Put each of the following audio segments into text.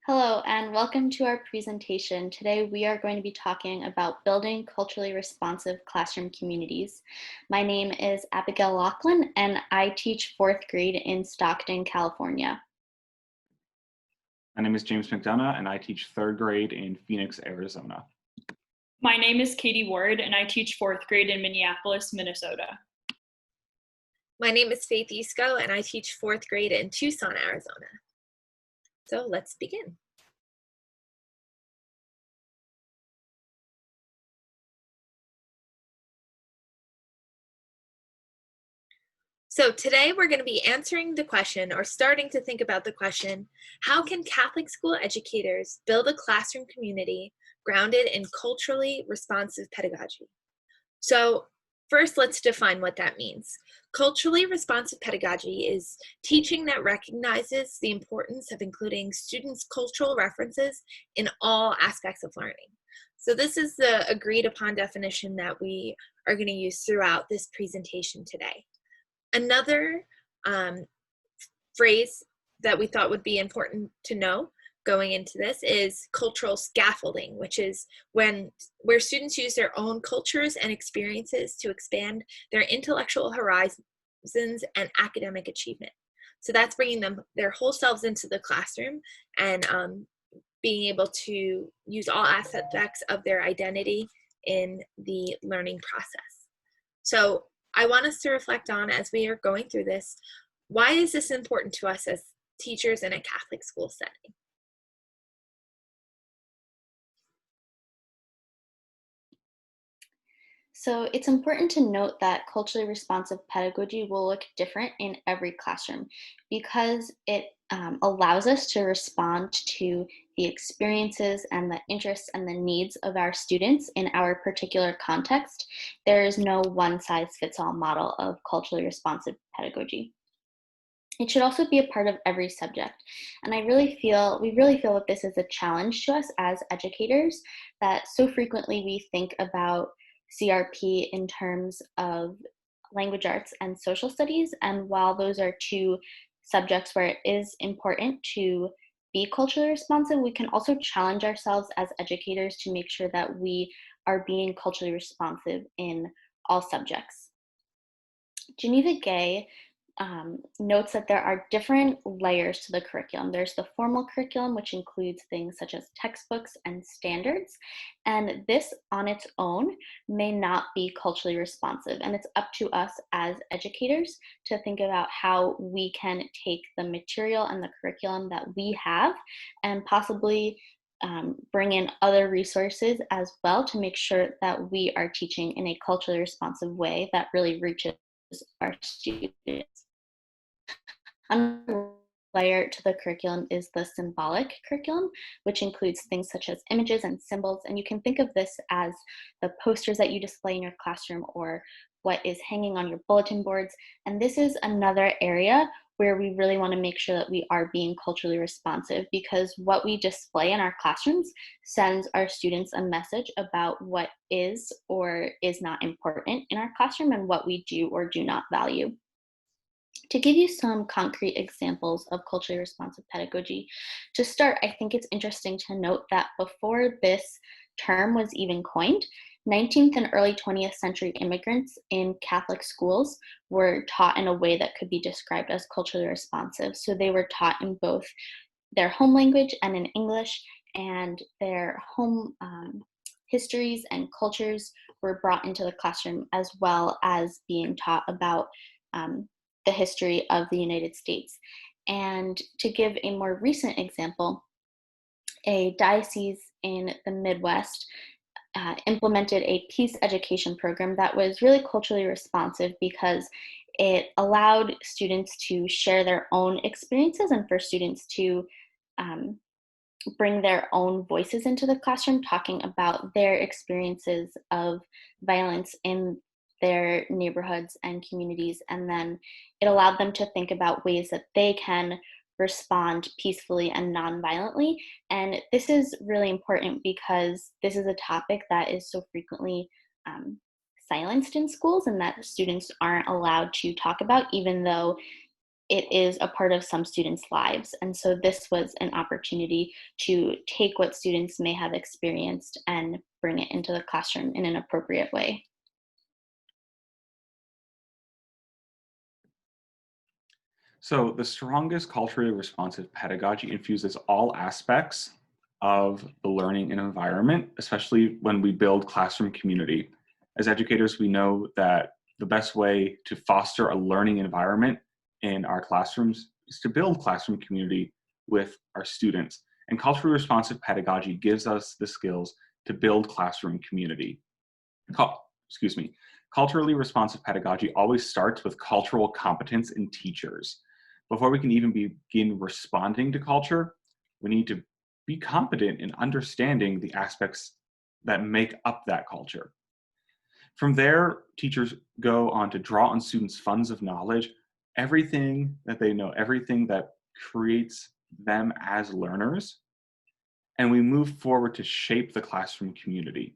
Hello, and welcome to our presentation. Today, we are going to be talking about building culturally responsive classroom communities. My name is Abigail Loughlin, and I teach fourth grade in Stockton, California. My name is James McDonough, and I teach third grade in Phoenix, Arizona. My name is Katie Ward, and I teach fourth grade in Minneapolis, Minnesota. My name is Faith Yusko, and I teach fourth grade in Tucson, Arizona. So let's begin. So today we're going to be answering the question, or starting to think about the question, how can Catholic school educators build a classroom community grounded in culturally responsive pedagogy? So first, let's define what that means. Culturally responsive pedagogy is teaching that recognizes the importance of including students' cultural references in all aspects of learning. So this is the agreed upon definition that we are going to use throughout this presentation today. Another phrase that we thought would be important to know going into this is cultural scaffolding, which is where students use their own cultures and experiences to expand their intellectual horizons and academic achievement. So that's bringing their whole selves into the classroom and being able to use all aspects of their identity in the learning process. So I want us to reflect on, as we are going through this, why is this important to us as teachers in a Catholic school setting? So it's important to note that culturally responsive pedagogy will look different in every classroom because it allows us to respond to the experiences and the interests and the needs of our students in our particular context. There is no one-size-fits-all model of culturally responsive pedagogy. It should also be a part of every subject. And we really feel that this is a challenge to us as educators, that so frequently we think about CRP in terms of language arts and social studies. And while those are two subjects where it is important to be culturally responsive, we can also challenge ourselves as educators to make sure that we are being culturally responsive in all subjects. Geneva Gay notes that there are different layers to the curriculum. There's the formal curriculum, which includes things such as textbooks and standards, and this on its own may not be culturally responsive, and it's up to us as educators to think about how we can take the material and the curriculum that we have and possibly bring in other resources as well to make sure that we are teaching in a culturally responsive way that really reaches our students. Another layer to the curriculum is the symbolic curriculum, which includes things such as images and symbols. And you can think of this as the posters that you display in your classroom or what is hanging on your bulletin boards. And this is another area where we really want to make sure that we are being culturally responsive, because what we display in our classrooms sends our students a message about what is or is not important in our classroom and what we do or do not value. To give you some concrete examples of culturally responsive pedagogy, to start, I think it's interesting to note that before this term was even coined, 19th and early 20th century immigrants in Catholic schools were taught in a way that could be described as culturally responsive. So they were taught in both their home language and in English, and their home histories and cultures were brought into the classroom, as well as being taught about the history of the United States. And to give a more recent example, a diocese in the Midwest implemented a peace education program that was really culturally responsive because it allowed students to share their own experiences and for students to bring their own voices into the classroom, talking about their experiences of violence in their neighborhoods and communities. And then it allowed them to think about ways that they can respond peacefully and non-violently. And this is really important because this is a topic that is so frequently silenced in schools and that students aren't allowed to talk about, even though it is a part of some students' lives. And so this was an opportunity to take what students may have experienced and bring it into the classroom in an appropriate way. So the strongest culturally responsive pedagogy infuses all aspects of the learning and environment, especially when we build classroom community. As educators, we know that the best way to foster a learning environment in our classrooms is to build classroom community with our students. And culturally responsive pedagogy gives us the skills to build classroom community. Excuse me. Culturally responsive pedagogy always starts with cultural competence in teachers. Before we can even begin responding to culture, we need to be competent in understanding the aspects that make up that culture. From there, teachers go on to draw on students' funds of knowledge, everything that they know, everything that creates them as learners, and we move forward to shape the classroom community.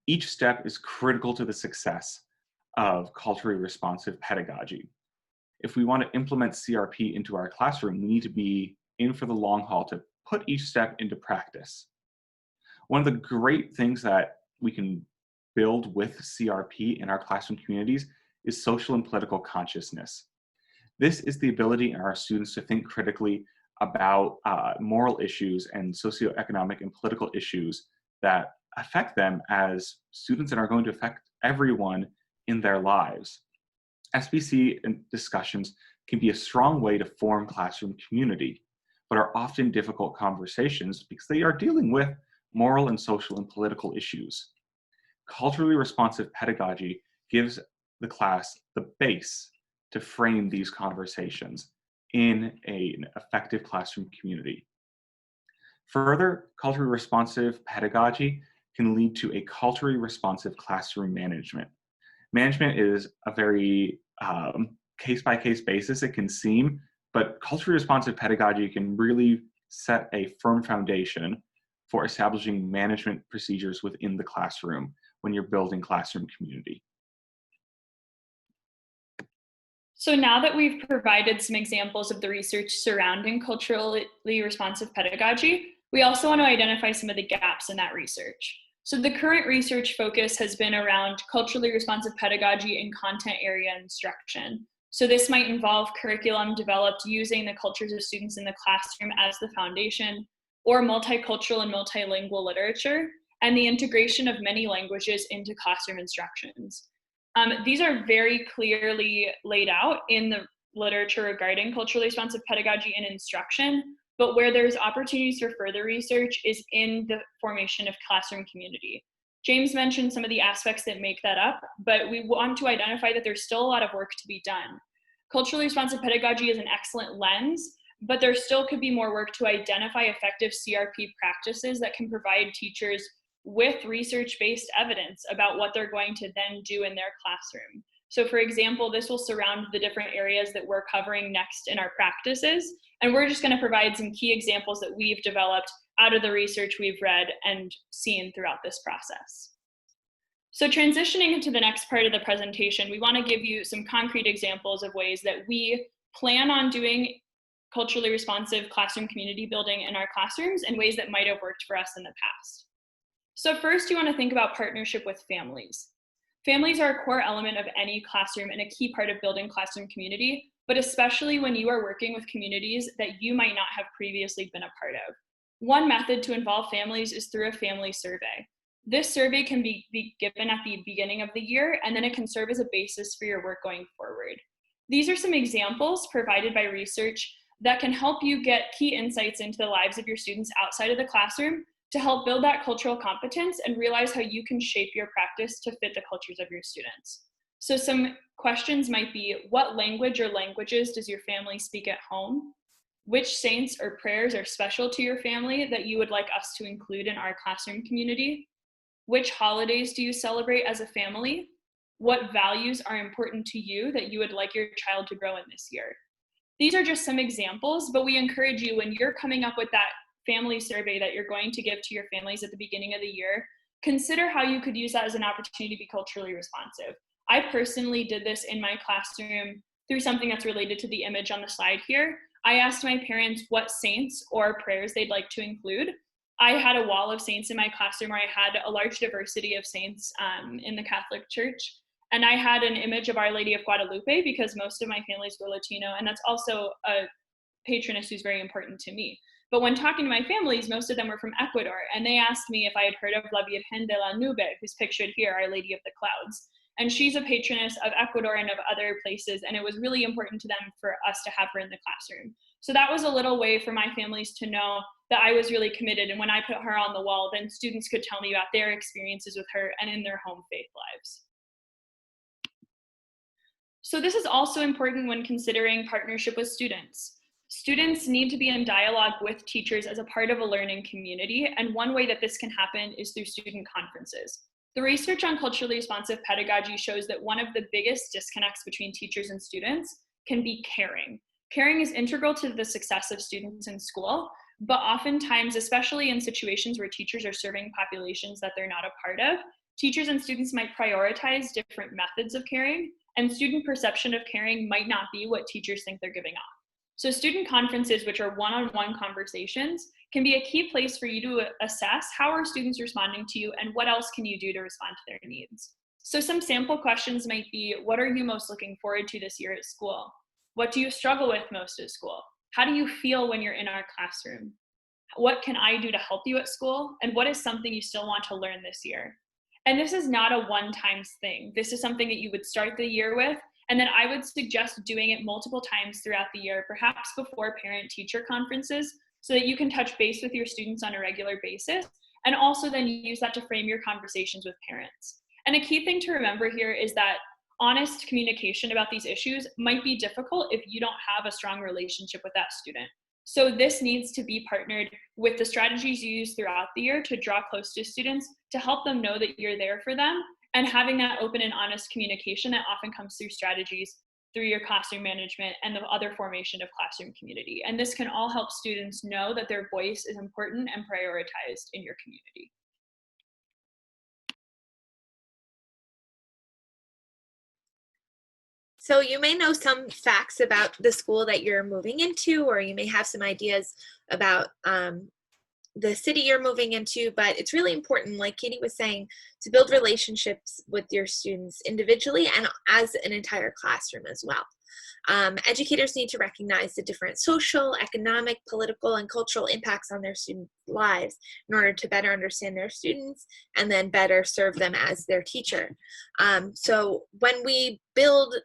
Each step is critical to the success of culturally responsive pedagogy. If we want to implement CRP into our classroom, we need to be in for the long haul to put each step into practice. One of the great things that we can build with CRP in our classroom communities is social and political consciousness. This is the ability in our students to think critically about moral issues and socioeconomic and political issues that affect them as students and are going to affect everyone in their lives. SBC discussions can be a strong way to form classroom community, but are often difficult conversations because they are dealing with moral and social and political issues. Culturally responsive pedagogy gives the class the base to frame these conversations in an effective classroom community. Further, culturally responsive pedagogy can lead to a culturally responsive classroom management. Management is a very case-by-case basis, it can seem, but culturally responsive pedagogy can really set a firm foundation for establishing management procedures within the classroom when you're building classroom community. So now that we've provided some examples of the research surrounding culturally responsive pedagogy, we also want to identify some of the gaps in that research. So the current research focus has been around culturally responsive pedagogy in content area instruction. So this might involve curriculum developed using the cultures of students in the classroom as the foundation, or multicultural and multilingual literature, and the integration of many languages into classroom instructions. These are very clearly laid out in the literature regarding culturally responsive pedagogy and instruction, but where there's opportunities for further research is in the formation of classroom community. James mentioned some of the aspects that make that up, but we want to identify that there's still a lot of work to be done. Culturally responsive pedagogy is an excellent lens, but there still could be more work to identify effective CRP practices that can provide teachers with research-based evidence about what they're going to then do in their classroom. So for example, this will surround the different areas that we're covering next in our practices, and we're just going to provide some key examples that we've developed out of the research we've read and seen throughout this process. So transitioning into the next part of the presentation, we want to give you some concrete examples of ways that we plan on doing culturally responsive classroom community building in our classrooms and ways that might have worked for us in the past. So first, you want to think about partnership with families. Families are a core element of any classroom and a key part of building classroom community, but especially when you are working with communities that you might not have previously been a part of. One method to involve families is through a family survey. This survey can be given at the beginning of the year, and then it can serve as a basis for your work going forward. These are some examples provided by research that can help you get key insights into the lives of your students outside of the classroom to help build that cultural competence and realize how you can shape your practice to fit the cultures of your students. So some questions might be, what language or languages does your family speak at home? Which saints or prayers are special to your family that you would like us to include in our classroom community? Which holidays do you celebrate as a family? What values are important to you that you would like your child to grow in this year? These are just some examples, but we encourage you when you're coming up with that family survey that you're going to give to your families at the beginning of the year, consider how you could use that as an opportunity to be culturally responsive. I personally did this in my classroom through something that's related to the image on the slide here. I asked my parents what saints or prayers they'd like to include. I had a wall of saints in my classroom where I had a large diversity of saints in the Catholic Church. And I had an image of Our Lady of Guadalupe because most of my families were Latino, and that's also a patroness who's very important to me. But when talking to my families, most of them were from Ecuador, and they asked me if I had heard of La Virgen de la Nube, who's pictured here, Our Lady of the Clouds. And she's a patroness of Ecuador and of other places, and it was really important to them for us to have her in the classroom. So that was a little way for my families to know that I was really committed, and when I put her on the wall, then students could tell me about their experiences with her and in their home faith lives. So this is also important when considering partnership with students. Students need to be in dialogue with teachers as a part of a learning community, and one way that this can happen is through student conferences. The research on culturally responsive pedagogy shows that one of the biggest disconnects between teachers and students can be caring. Caring is integral to the success of students in school, but oftentimes, especially in situations where teachers are serving populations that they're not a part of, teachers and students might prioritize different methods of caring, and student perception of caring might not be what teachers think they're giving off. So student conferences, which are one-on-one conversations, can be a key place for you to assess how are students responding to you and what else can you do to respond to their needs. So some sample questions might be, what are you most looking forward to this year at school? What do you struggle with most at school? How do you feel when you're in our classroom? What can I do to help you at school? And what is something you still want to learn this year? And this is not a one-time thing. This is something that you would start the year with, and then I would suggest doing it multiple times throughout the year, perhaps before parent-teacher conferences, so that you can touch base with your students on a regular basis, and also then use that to frame your conversations with parents. And a key thing to remember here is that honest communication about these issues might be difficult if you don't have a strong relationship with that student. So this needs to be partnered with the strategies you use throughout the year to draw close to students, to help them know that you're there for them, and having that open and honest communication that often comes through strategies through your classroom management and the other formation of classroom community. And this can all help students know that their voice is important and prioritized in your community. So you may know some facts about the school that you're moving into, or you may have some ideas about the city you're moving into, but it's really important, like Katie was saying, to build relationships with your students individually and as an entire classroom as well. Educators need to recognize the different social, economic, political, and cultural impacts on their students' lives in order to better understand their students and then better serve them as their teacher. So when we build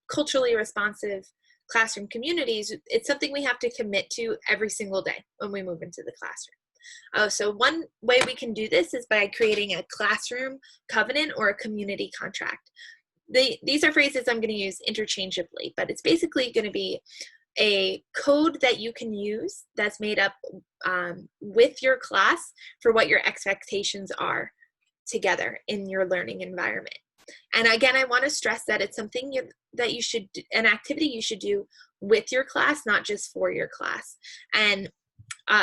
culturally responsive classroom communities, it's something we have to commit to every single day when we move into the classroom. So one way we can do this is by creating a classroom covenant or a community contract. These are phrases I'm going to use interchangeably, but it's basically going to be a code that you can use that's made up with your class for what your expectations are together in your learning environment. And again, I want to stress that it's something that you should, an activity you should do with your class, not just for your class. And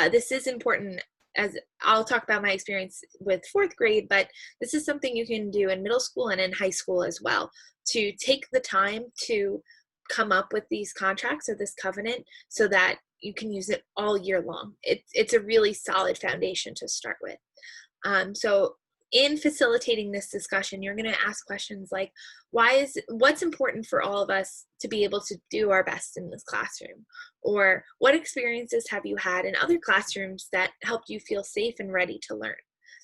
this is important, as I'll talk about my experience with fourth grade, but this is something you can do in middle school and in high school as well, to take the time to come up with these contracts or this covenant so that you can use it all year long. It's a really solid foundation to start with. So in facilitating this discussion, you're going to ask questions like, what's important for all of us to be able to do our best in this classroom? Or what experiences have you had in other classrooms that helped you feel safe and ready to learn?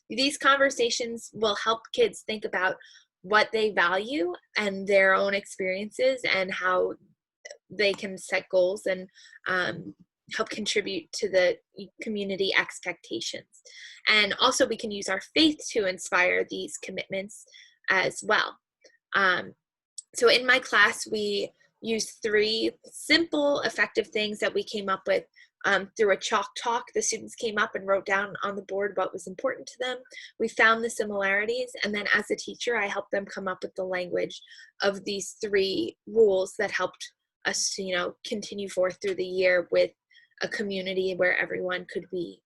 These conversations will help kids think about what they value and their own experiences and how they can set goals and help contribute to the community expectations. And also we can use our faith to inspire these commitments as well. So in my class, we used 3 simple, effective things that we came up with through a chalk talk. The students came up and wrote down on the board what was important to them. We found the similarities, and then as a teacher, I helped them come up with the language of these 3 rules that helped us, continue forth through the year with a community where everyone could be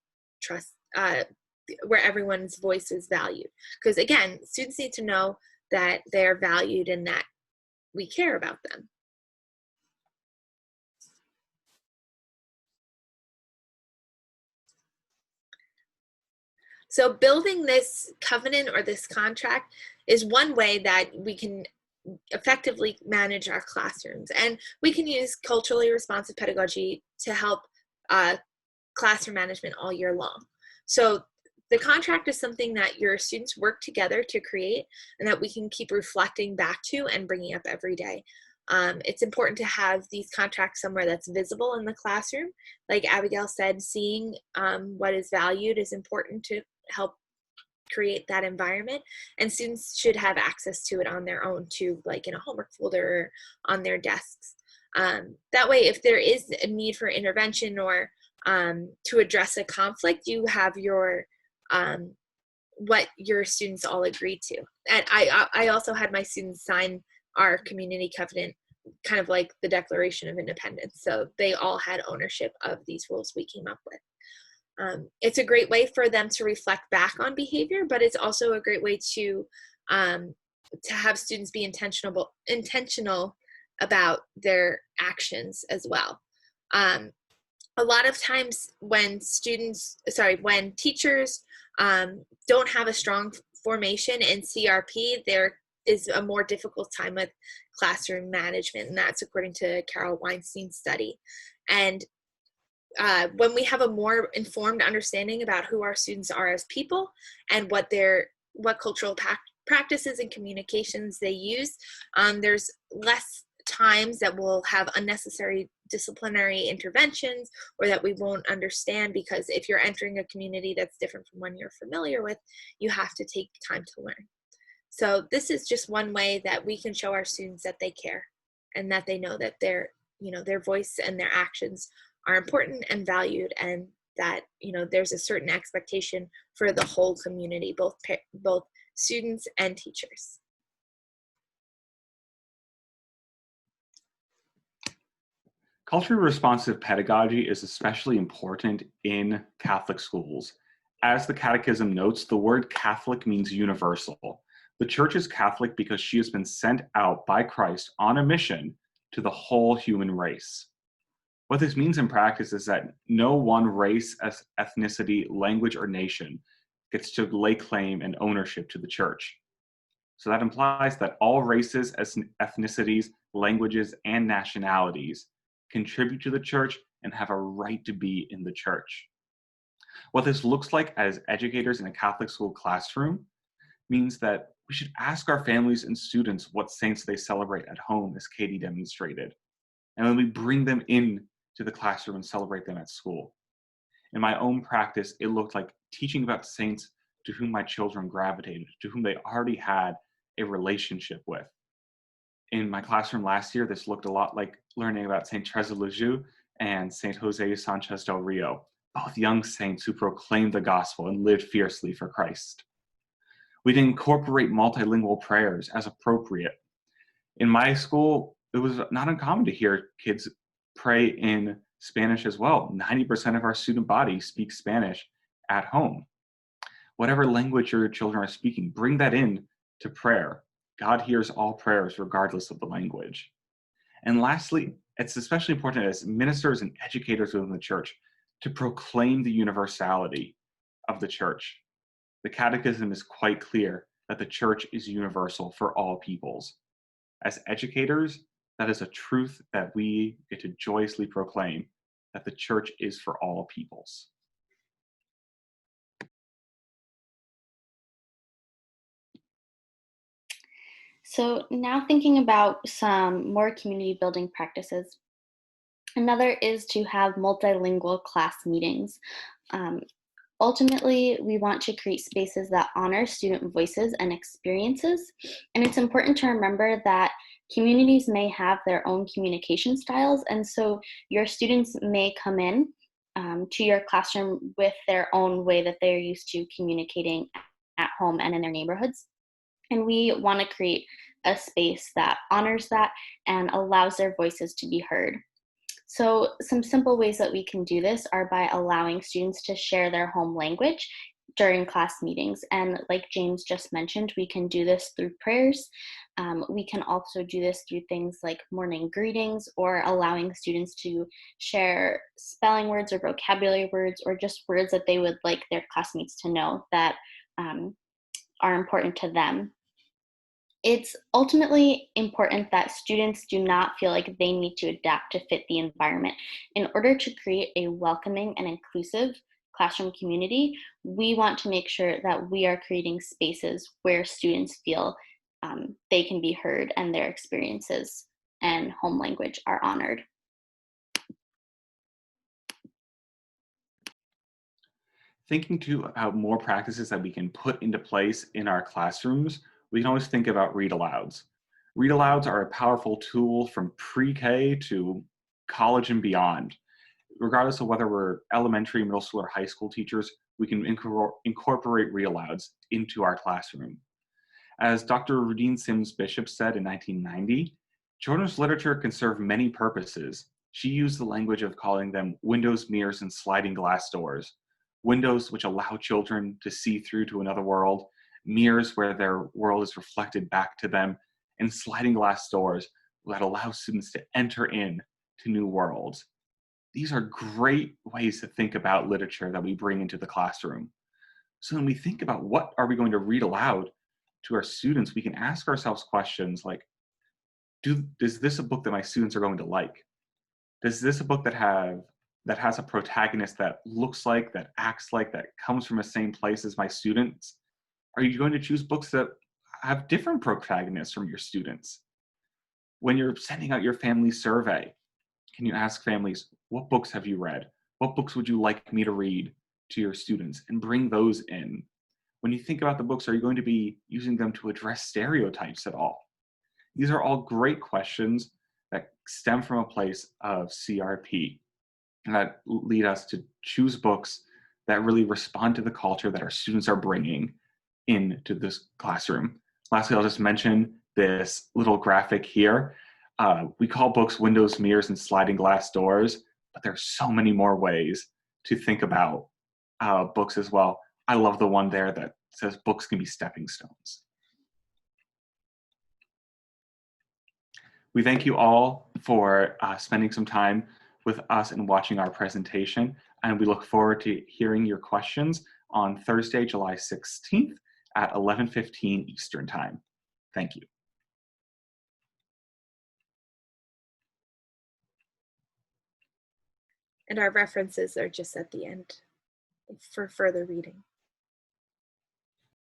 where everyone's voice is valued. Because again, students need to know that they're valued and that we care about them. So building this covenant or this contract is one way that we can effectively manage our classrooms. And we can use culturally responsive pedagogy to help classroom management all year long. So the contract is something that your students work together to create and that we can keep reflecting back to and bringing up every day. It's important to have these contracts somewhere that's visible in the classroom. Like Abigail said, seeing what is valued is important to help create that environment, and students should have access to it on their own too, like in a homework folder or on their desks. That way, if there is a need for intervention or to address a conflict, you have your what your students all agreed to. And I also had my students sign our community covenant, kind of like the Declaration of Independence. So they all had ownership of these rules we came up with. It's a great way for them to reflect back on behavior, but it's also a great way to have students be intentional about their actions as well. A lot of times when teachers don't have a strong formation in CRP, there is a more difficult time with classroom management, and that's according to Carol Weinstein's study. And when we have a more informed understanding about who our students are as people and what cultural practices and communications they use, there's less times that we'll have unnecessary disciplinary interventions or that we won't understand, because if you're entering a community that's different from one you're familiar with, you have to take time to learn. So this is just one way that we can show our students that they care and that they know that their voice and their actions are important and valued, and that there's a certain expectation for the whole community, both students and teachers. Culturally responsive pedagogy is especially important in Catholic schools. As the Catechism notes, the word Catholic means universal. The Church is Catholic because she has been sent out by Christ on a mission to the whole human race. What this means in practice is that no one race, ethnicity, language, or nation gets to lay claim and ownership to the Church. So that implies that all races, ethnicities, languages, and nationalities contribute to the Church and have a right to be in the Church. What this looks like as educators in a Catholic school classroom means that we should ask our families and students what saints they celebrate at home, as Katie demonstrated. And then we bring them in to the classroom and celebrate them at school. In my own practice, it looked like teaching about saints to whom my children gravitated, to whom they already had a relationship with. In my classroom last year, this looked a lot like learning about Saint Teresa of Lisieux and Saint Jose Sanchez del Rio, both young saints who proclaimed the gospel and lived fiercely for Christ. We'd incorporate multilingual prayers as appropriate. In my school, it was not uncommon to hear kids pray in Spanish as well. 90% of our student body speaks Spanish at home. Whatever language your children are speaking, bring that in to prayer. God hears all prayers regardless of the language. And lastly, it's especially important as ministers and educators within the Church to proclaim the universality of the Church. The Catechism is quite clear that the Church is universal for all peoples. As educators, that is a truth that we get to joyously proclaim, that the Church is for all peoples. So now thinking about some more community building practices. Another is to have multilingual class meetings. Ultimately, we want to create spaces that honor student voices and experiences. And it's important to remember that communities may have their own communication styles. And so your students may come in to your classroom with their own way that they're used to communicating at home and in their neighborhoods. And we want to create a space that honors that and allows their voices to be heard. So some simple ways that we can do this are by allowing students to share their home language during class meetings. And like James just mentioned, we can do this through prayers. We can also do this through things like morning greetings, or allowing students to share spelling words or vocabulary words, or just words that they would like their classmates to know that are important to them. It's ultimately important that students do not feel like they need to adapt to fit the environment. In order to create a welcoming and inclusive classroom community, we want to make sure that we are creating spaces where students feel they can be heard and their experiences and home language are honored. Thinking too about more practices that we can put into place in our classrooms, we can always think about read alouds. Read alouds are a powerful tool from pre-K to college and beyond. Regardless of whether we're elementary, middle school, or high school teachers, we can incorporate read alouds into our classroom. As Dr. Rudine Sims Bishop said in 1990, children's literature can serve many purposes. She used the language of calling them windows, mirrors, and sliding glass doors. Windows which allow children to see through to another world, mirrors where their world is reflected back to them, and sliding glass doors that allow students to enter in to new worlds. These are great ways to think about literature that we bring into the classroom. So when we think about what are we going to read aloud to our students, we can ask ourselves questions like, is this a book that my students are going to like? Is this a book that has a protagonist that looks like, that acts like, that comes from the same place as my students? Are you going to choose books that have different protagonists from your students? When you're sending out your family survey, can you ask families, what books have you read? What books would you like me to read to your students? And bring those in. When you think about the books, are you going to be using them to address stereotypes at all? These are all great questions that stem from a place of CRP and that lead us to choose books that really respond to the culture that our students are bringing into this classroom. Lastly, I'll just mention this little graphic here. We call books windows, mirrors, and sliding glass doors, but there's so many more ways to think about books as well. I love the one there that says books can be stepping stones. We thank you all for spending some time with us and watching our presentation, and we look forward to hearing your questions on Thursday, July 16th at 11:15 Eastern Time. Thank you. And our references are just at the end for further reading.